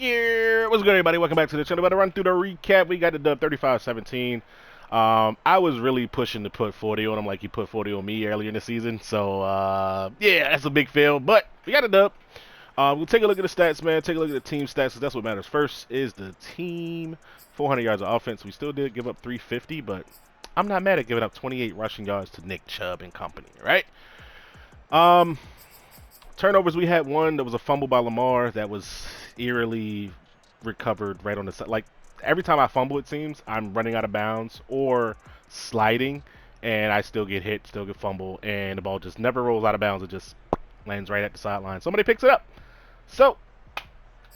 Yeah, what's good, everybody? Welcome back to the channel. About to run through the recap. We got the dub 35-17. I was really pushing to put 40 on him like he put 40 on me earlier in the season. So, yeah, that's a big fail. But we got a dub. We'll take a look at the stats, man. Take a look at the team stats, because that's what matters. First is the team. 400 yards of offense. We still did give up 350, but I'm not mad at giving up 28 rushing yards to Nick Chubb and company, right? Um, Turnovers, we had one. There was a fumble by Lamar that was eerily recovered right on the side. Like, every time I fumble, it seems, I'm running out of bounds or sliding, and I still get hit, still get fumble, and the ball just never rolls out of bounds. It just lands right at the sideline. Somebody picks it up. So,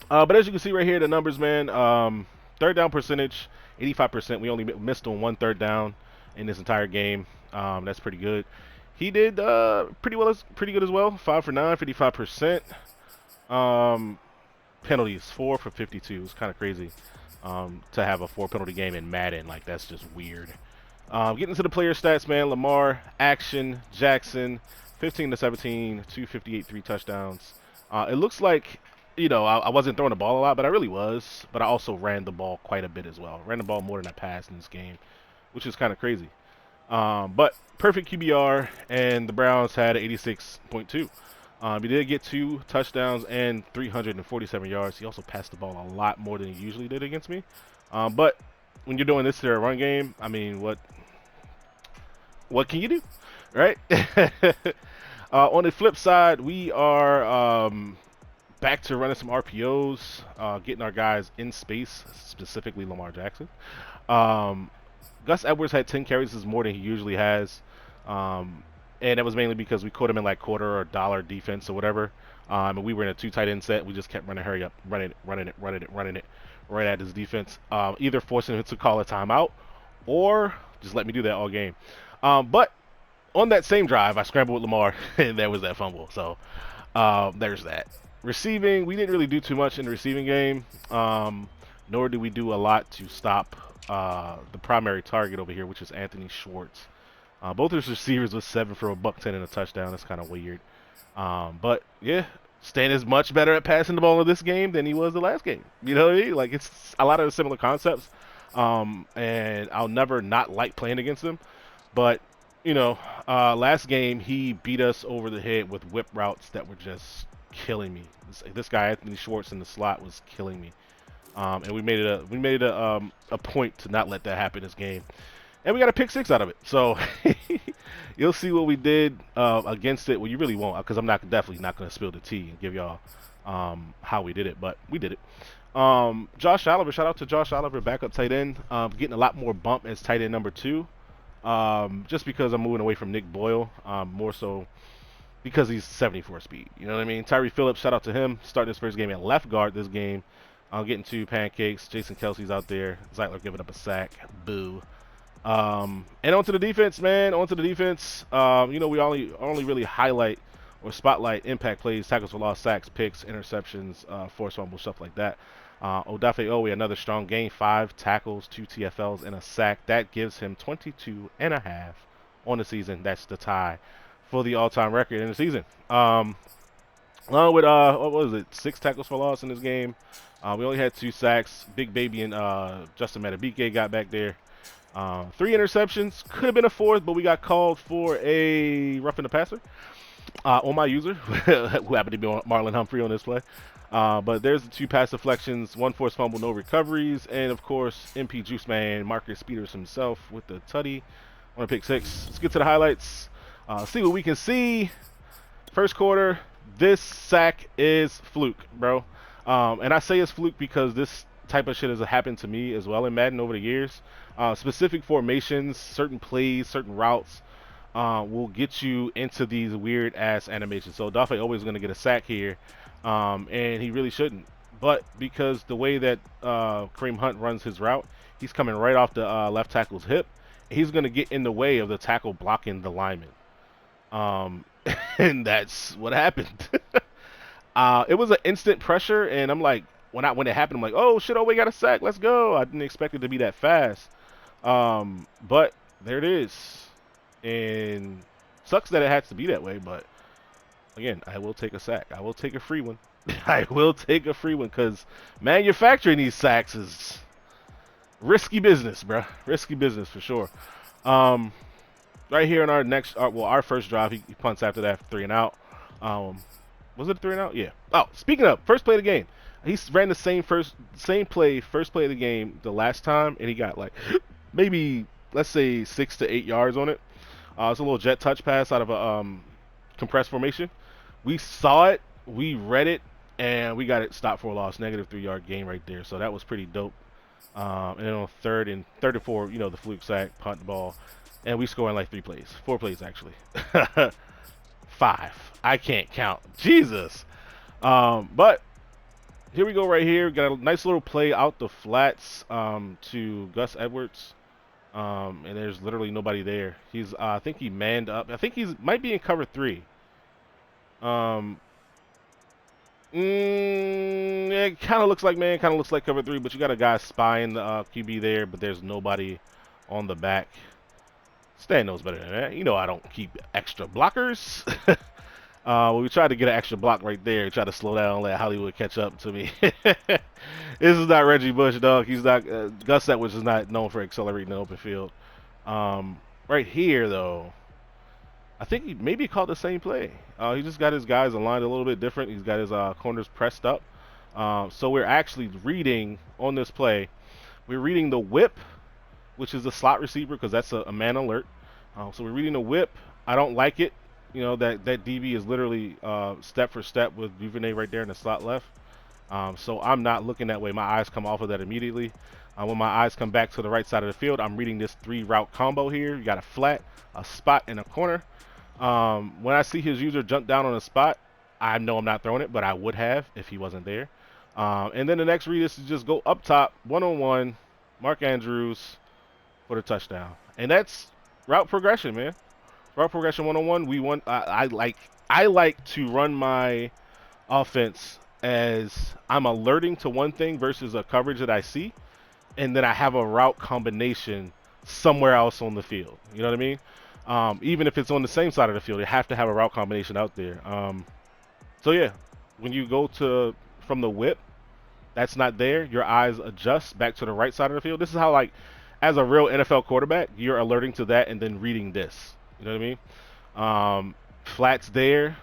but as you can see right here, the numbers, man, third down percentage, 85%. We only missed on one third down in this entire game. That's pretty good. He did pretty good as well. 5 for 9, 55%. Penalties, 4 for 52. It's kind of crazy to have a 4 penalty game in Madden. Like, that's just weird. Getting to the player stats, man. Lamar, Action, Jackson, 15 to 17, 258, 3 touchdowns. It looks like, I wasn't throwing the ball a lot, but I really was. But I also ran the ball quite a bit as well. Ran the ball more than I passed in this game, which is kind of crazy. But perfect QBR, and the Browns had 86.2. He did get 2 touchdowns and 347 yards. He also passed the ball a lot more than he usually did against me. But when you're doing this to a run game, I mean, what can you do, right? On the flip side, we are back to running some RPOs, getting our guys in space, specifically Lamar Jackson. Um, Gus Edwards had 10 carries. This is more than he usually has. And that was mainly because we caught him in like quarter or dollar defense or whatever. And we were in a 2 tight end set. We just kept running, hurry up, running it right at his defense. Either forcing him to call a timeout or just let me do that all game. But on that same drive, I scrambled with Lamar, and there was that fumble. So there's that. Receiving, we didn't really do too much in the receiving game, nor did we do a lot to stop the primary target over here, which is Anthony Schwartz. Both his receivers was 7 for a buck 10 and a touchdown. That's kind of weird. But yeah, Stan is much better at passing the ball in this game than he was the last game. You know what I mean? Like, it's a lot of similar concepts. And I'll never not like playing against him. But last game he beat us over the head with whip routes that were just killing me. This guy Anthony Schwartz in the slot was killing me. And we made it a point to not let that happen this game. And we got a pick 6 out of it. So you'll see what we did against it. Well, you really won't, because I'm definitely not going to spill the tea and give y'all how we did it. But we did it. Josh Oliver, shout out to Josh Oliver, backup tight end, getting a lot more bump as tight end number 2. Just because I'm moving away from Nick Boyle, more so because he's 74 speed. You know what I mean? Tyree Phillips, shout out to him, starting his first game at left guard this game. Getting 2 pancakes. Jason Kelsey's out there. Zeitler giving up a sack. Boo. And onto the defense, man. Onto the defense. We only really highlight or spotlight impact plays, tackles for loss, sacks, picks, interceptions, forced fumbles, stuff like that. Odafe Owe, another strong game. 5 tackles, 2 TFLs, and a sack. That gives him 22.5 on the season. That's the tie for the all-time record in the season. Along with, what was it, 6 tackles for loss in this game. We only had 2 sacks. Big Baby and Justin Matabike got back there. 3 interceptions. Could have been a 4th, but we got called for a roughing the passer on my user, who happened to be Marlon Humphrey on this play. But there's the 2 pass deflections, 1 forced fumble, no recoveries, and of course, MP Juice Man, Marcus Peters himself with the tutty on a pick 6. Let's get to the highlights. See what we can see. First quarter, this sack is fluke, bro. And I say it's fluke because this type of shit has happened to me as well in Madden over the years. Specific formations, certain plays, certain routes will get you into these weird ass animations. So Dafe always going to get a sack here, and he really shouldn't. But because the way that Kareem Hunt runs his route, he's coming right off the left tackle's hip. He's going to get in the way of the tackle blocking the lineman. And that's what happened. It was an instant pressure, and I'm like, when it happened, I'm like, oh shit, we got a sack, let's go. I didn't expect it to be that fast. But there it is. And sucks that it has to be that way, but again, I will take a sack. I will take a free one. I will take a free one because manufacturing these sacks is risky business, bro. Risky business for sure. Um, right here in our next, our first drive, he punts after that 3 and out. Um, was it 3 and out? Yeah. Oh, speaking of first play of the game, he ran the same play, first play of the game the last time, and he got like maybe let's say 6 to 8 yards on it. It's a little jet touch pass out of a compressed formation. We saw it, we read it, and we got it stopped for a loss, -3 yard gain right there. So that was pretty dope. And then on third and four, the fluke sack, punt the ball, and we score in like 3 plays, 4 plays actually, 5. I can't count. Jesus. But here we go right here. Got a nice little play out the flats to Gus Edwards. And there's literally nobody there. He's, I think he manned up. I think might be in cover 3. It kind of looks like man, kind of looks like cover 3, but you got a guy spying the QB there, but there's nobody on the back. Stan knows better than that. I don't keep extra blockers. We tried to get an extra block right there. Try to slow down and let Hollywood catch up to me. This is not Reggie Bush, dog. He's not. Gus Edwards is not known for accelerating the open field. Right here, though, I think he maybe called the same play. He just got his guys aligned a little bit different. He's got his corners pressed up. So we're actually reading on this play. We're reading the whip, which is the slot receiver because that's a man alert. So we're reading the whip. I don't like it. That DB is literally step for step with Duvernay right there in the slot left. So I'm not looking that way. My eyes come off of that immediately. When my eyes come back to the right side of the field, I'm reading this 3-route combo here. You got a flat, a spot, and a corner. When I see his user jump down on a spot, I know I'm not throwing it, but I would have if he wasn't there. And then the next read is to just go up top, one-on-one, Mark Andrews for the touchdown. And that's route progression, man. Route progression one-on-one. We want. I like to run my offense as I'm alerting to one thing versus a coverage that I see, and then I have a route combination somewhere else on the field. You know what I mean? Even if it's on the same side of the field, you have to have a route combination out there. So yeah, when you go from the whip, that's not there. Your eyes adjust back to the right side of the field. This is how, like, as a real NFL quarterback, you're alerting to that and then reading this. You know what I mean? Flats there.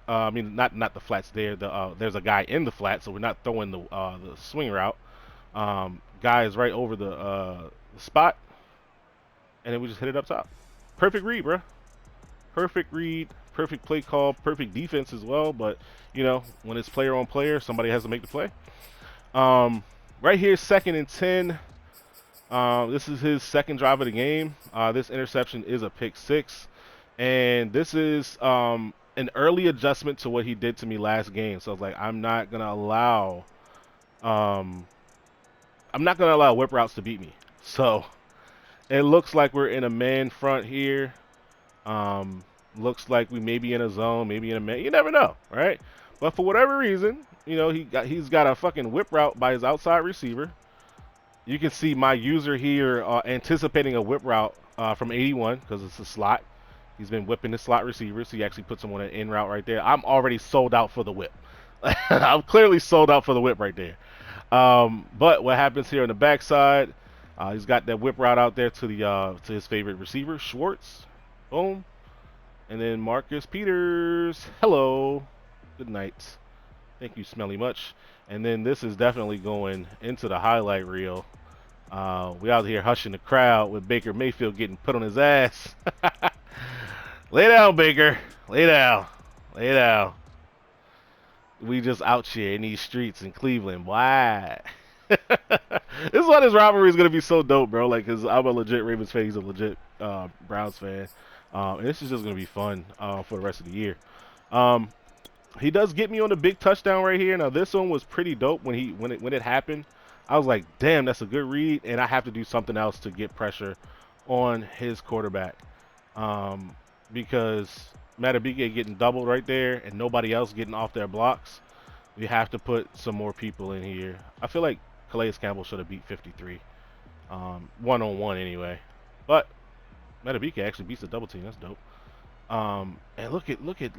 I mean, not the flats there. There's a guy in the flat, so we're not throwing the swing route. Guy is right over the spot, and then we just hit it up top. Perfect read, bro. Perfect read. Perfect play call. Perfect defense as well. But when it's player on player, somebody has to make the play. Right here, 2nd and 10. This is his second drive of the game. This interception is a pick 6, and this is an early adjustment to what he did to me last game. So I was like, I'm not gonna allow whip routes to beat me. So it looks like we're in a man front here. Looks like we may be in a zone, maybe in a man. You never know, right? But for whatever reason, he's got a fucking whip route by his outside receiver. You can see my user here anticipating a whip route from 81 because it's a slot. He's been whipping the slot receivers. So he actually puts him on an in route right there. I'm already sold out for the whip. I'm clearly sold out for the whip right there. But what happens here on the backside, he's got that whip route out there to his favorite receiver, Schwartz. Boom. And then Marcus Peters. Hello. Good night. Thank you, Smelly Much. And then this is definitely going into the highlight reel. We out here hushing the crowd with Baker Mayfield getting put on his ass. Lay down, Baker. Lay down. Lay down. We just out here in these streets in Cleveland. Why? This is why this rivalry is going to be so dope, bro. Like, because I'm a legit Ravens fan. He's a legit Browns fan. And this is just going to be fun for the rest of the year. He does get me on the big touchdown right here. Now, this one was pretty dope when it happened. I was like, damn, that's a good read, and I have to do something else to get pressure on his quarterback. Because Matabike getting doubled right there and nobody else getting off their blocks. We have to put some more people in here. I feel like Calais Campbell should have beat 53. One-on-one anyway. But Matabike actually beats the double team. That's dope. And look at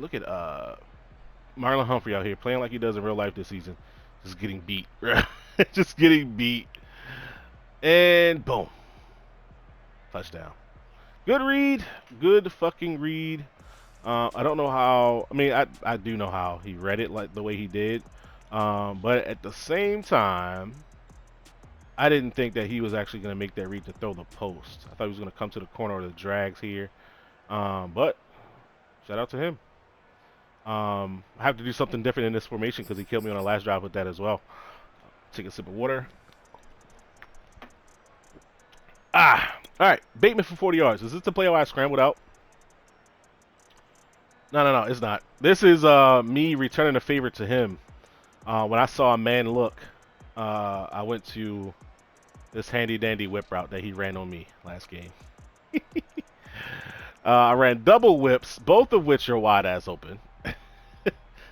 Marlon Humphrey out here playing like he does in real life this season. Just getting beat. Just getting beat. And boom. Touchdown. Good read. Good fucking read. I don't know how. I mean, I do know how he read it like the way he did. But at the same time, I didn't think that he was actually going to make that read to throw the post. I thought he was going to come to the corner of the drags here. But shout out to him. I have to do something different in this formation because he killed me on the last drive with that as well. Take a sip of water. All right. Bateman for 40 yards. Is this the play where I scrambled out? No, it's not. This is me returning a favor to him. When I saw a man look, I went to this handy-dandy whip route that he ran on me last game. I ran double whips, both of which are wide-ass open.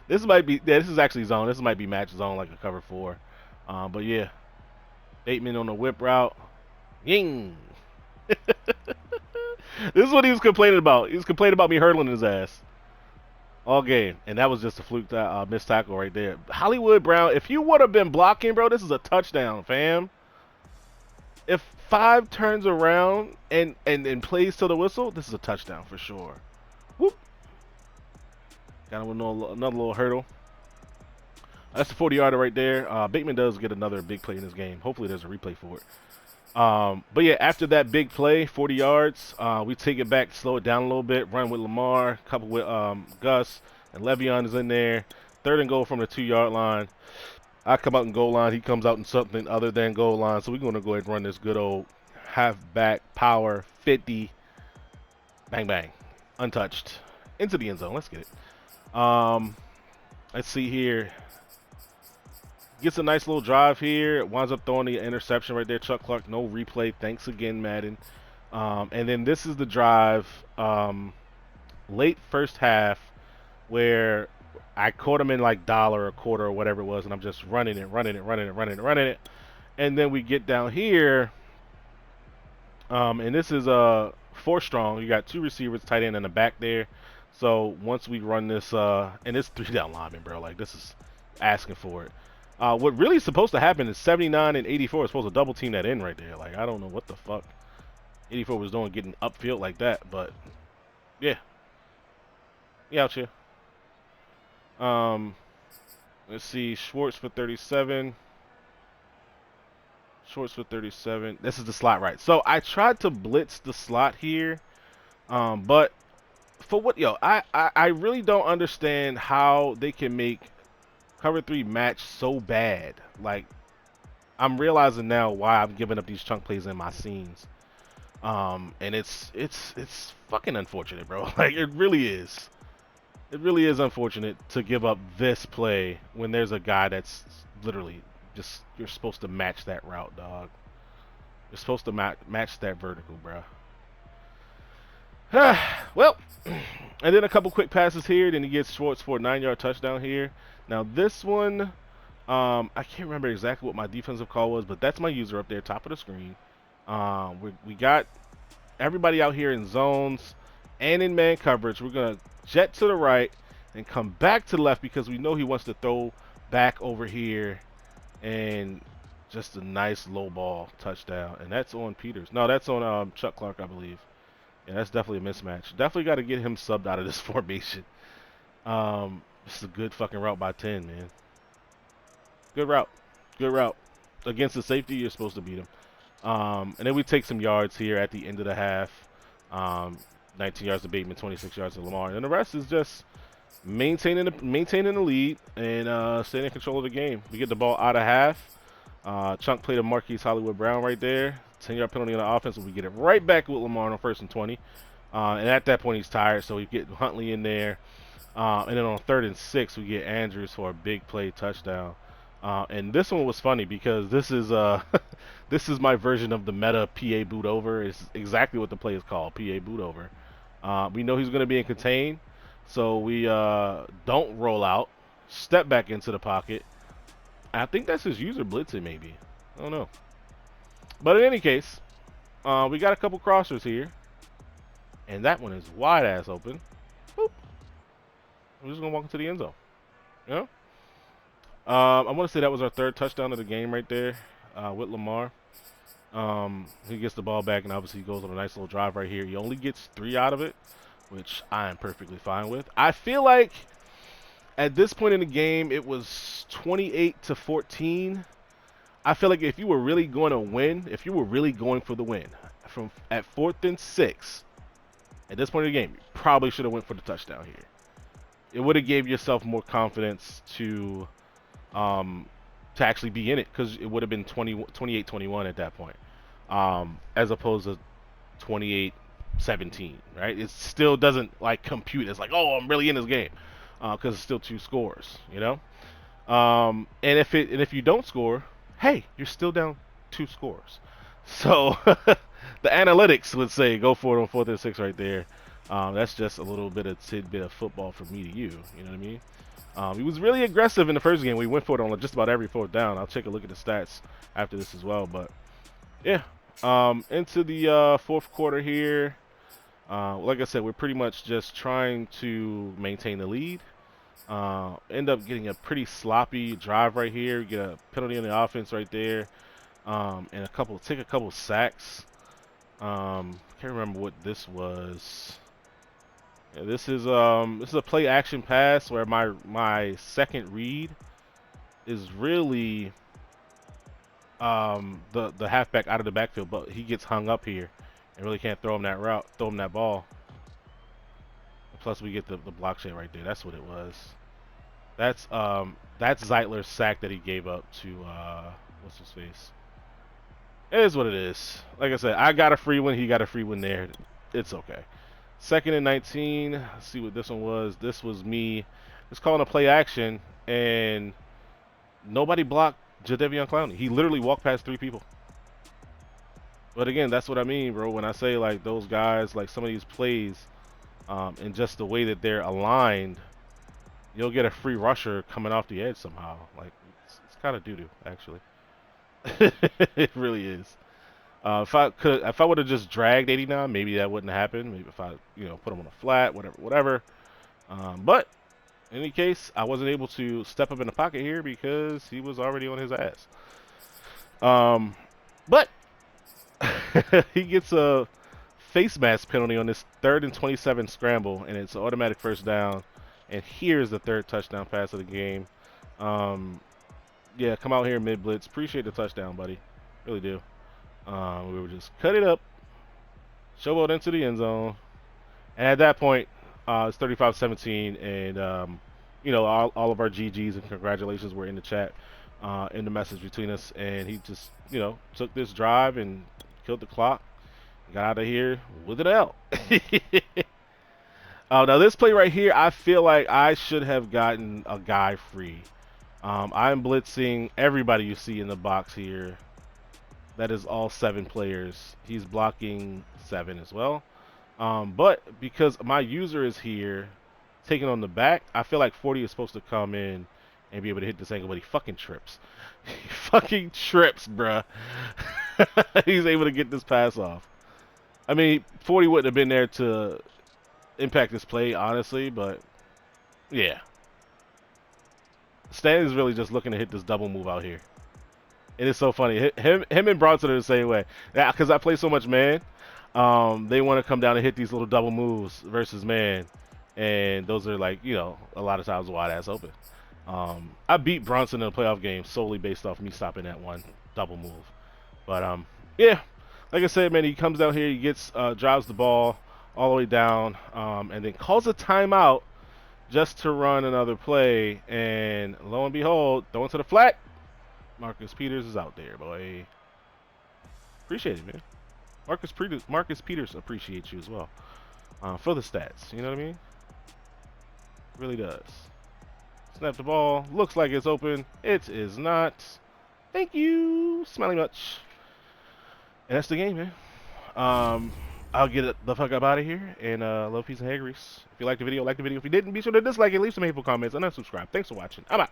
This might be, yeah, this is actually zone. This might be match zone like a cover 4. But yeah, Bateman on the whip route. Ying! This is what he was complaining about. He was complaining about me hurdling his ass all game, and that was just a fluke missed tackle right there. Hollywood Brown, if you would have been blocking, bro, this is a touchdown, fam. If 5 turns around and plays to the whistle, this is a touchdown for sure. Whoop. Got him with another little hurdle. That's the 40-yarder right there. Bateman does get another big play in this game. Hopefully there's a replay for it. But yeah, after that big play, 40 yards, we take it back, slow it down a little bit, run with Lamar, couple with Gus, and Le'Veon is in there. 3rd and goal from the 2-yard line. I come out in goal line. He comes out in something other than goal line. So we're going to go ahead and run this good old halfback power 50. Bang, bang. Untouched. Into the end zone. Let's get it. Let's see here. Gets a nice little drive here. Winds up throwing the interception right there. Chuck Clark, no replay. Thanks again, Madden. And then this is the drive late first half where I caught him in like dollar, a quarter, or whatever it was, and I'm just running it. And then we get down here, and this is 4 strong. You got 2 receivers, tight end, in the back there. So once we run this, and it's 3 down linemen, bro. Like, this is asking for it. What really is supposed to happen is 79 and 84 is supposed to double team that in right there. Like, I don't know what the fuck 84 was doing getting upfield like that, but yeah. Yeah, out here. Let's see, Schwartz for 37. Schwartz for 37. This is the slot, right? So I tried to blitz the slot here, but for what, I really don't understand how they can make cover 3 match so bad. Like, I'm realizing now why I'm giving up these chunk plays in my scenes. And it's fucking unfortunate, bro. Like, it really is. It really is unfortunate to give up this play when there's a guy that's literally just, you're supposed to match that route, dog. You're supposed to match that vertical, bro. Well, and then a couple quick passes here. Then he gets Schwartz for a 9-yard touchdown here. Now this one, I can't remember exactly what my defensive call was, but that's my user up there, top of the screen. We got everybody out here in zones and in man coverage. We're going to jet to the right and come back to the left because we know he wants to throw back over here, and just a nice low ball touchdown. And that's on Peters. No, that's on Chuck Clark, I believe. Yeah, that's definitely a mismatch. Definitely got to get him subbed out of this formation. This is a good fucking route by 10, man. Good route. Good route. Against the safety, you're supposed to beat him. And then we take some yards here at the end of the half. 19 yards to Bateman, 26 yards to Lamar. And the rest is just maintaining the lead and staying in control of the game. We get the ball out of half. Chunk play to Marquise Hollywood Brown right there. 10-yard penalty on the offense, and we get it right back with Lamar on 1st and 20. And at that point, he's tired, so we get Huntley in there. And then on 3rd and 6, we get Andrews for a big play touchdown. And this one was funny because this is this is my version of the meta PA boot over. It's exactly what the play is called, PA boot over. We know he's going to be in contain, so we don't roll out, step back into the pocket. I think that's his user blitzing, maybe. I don't know. But in any case, we got a couple crossers here, and that one is wide ass open. Boop. I'm just gonna walk into the end zone. You know? I want to say that was our third touchdown of the game right there with Lamar. He gets the ball back, and obviously he goes on a nice little drive right here. He only gets 3 out of it, which I am perfectly fine with. I feel like at this point in the game, it was 28-14. I feel like if you were really going to win, if you were really going for the win, from at 4th and 6, at this point in the game, you probably should have went for the touchdown here. It would have gave yourself more confidence um, to actually be in it, because it would have been 28-21 at that point, as opposed to 28-17, right? It still doesn't like compute as like, oh, I'm really in this game, because it's still 2 scores, you know. And if you don't score, hey, you're still down 2 scores. So the analytics would say go for it on 4th and 6 right there. That's just a little bit of tidbit of football from me to you. You know what I mean? He was really aggressive in the first game. We went for it on just about every 4th down. I'll take a look at the stats after this as well. But yeah, into the 4th quarter here. Like I said, we're pretty much just trying to maintain the lead. End up getting a pretty sloppy drive right here. Get a penalty on the offense right there, and take a couple sacks. Can't remember what this was. Yeah, this is a play action pass where my second read is really the halfback out of the backfield, but he gets hung up here and really can't throw him that ball. Plus we get the block shot right there. That's what it was. That's Zeitler's sack that he gave up to what's his face. It is what it is. Like I said, I got a free one. He got a free one there. It's okay. 2nd and 19. Let's see what this one was. This was me just calling a play action, and nobody blocked Jadeveon Clowney. He literally walked past 3 people. But again, that's what I mean, bro. When I say like those guys, like some of these plays, and just the way that they're aligned, you'll get a free rusher coming off the edge somehow. Like it's kind of doo-doo, actually. It really is. If I would have just dragged 89, maybe that wouldn't happen. Maybe if I, put him on a flat, whatever. But in any case, I wasn't able to step up in the pocket here because he was already on his ass. But he gets a face mask penalty on this 3rd and 27 scramble, and it's an automatic 1st down. And here's the 3rd touchdown pass of the game. Yeah, come out here mid blitz. Appreciate the touchdown, buddy. Really do. We would just cut it up, showboat into the end zone, and at that point, it's 35-17, and all of our GGs and congratulations were in the chat, in the message between us, and he just took this drive and killed the clock, got out of here with an L. Now this play right here, I feel like I should have gotten a guy free. I'm blitzing everybody you see in the box here. That is all 7 players. He's blocking 7 as well. But because my user is here, taking on the back, I feel like 40 is supposed to come in and be able to hit this angle, but he fucking trips. He fucking trips, bruh. He's able to get this pass off. I mean, 40 wouldn't have been there to impact this play, honestly, but yeah. Stan is really just looking to hit this double move out here. It is so funny. Him and Bronson are the same way. Yeah, because I play so much man. They want to come down and hit these little double moves versus man, and those are like a lot of times wide ass open. I beat Bronson in a playoff game solely based off me stopping that one double move. But yeah, like I said, man, he comes down here, he gets drives the ball all the way down, and then calls a timeout just to run another play, and lo and behold, throwing to the flat. Marcus Peters is out there, boy. Appreciate it, man. Marcus Peters appreciates you as well for the stats. You know what I mean? Really does. Snap the ball. Looks like it's open. It is not. Thank you. Smelly much. And that's the game, man. I'll get the fuck up out of here. And love, peace, and hair grease. If you liked the video, like the video. If you didn't, be sure to dislike it. Leave some hateful comments and unsubscribe. Thanks for watching. I'm out.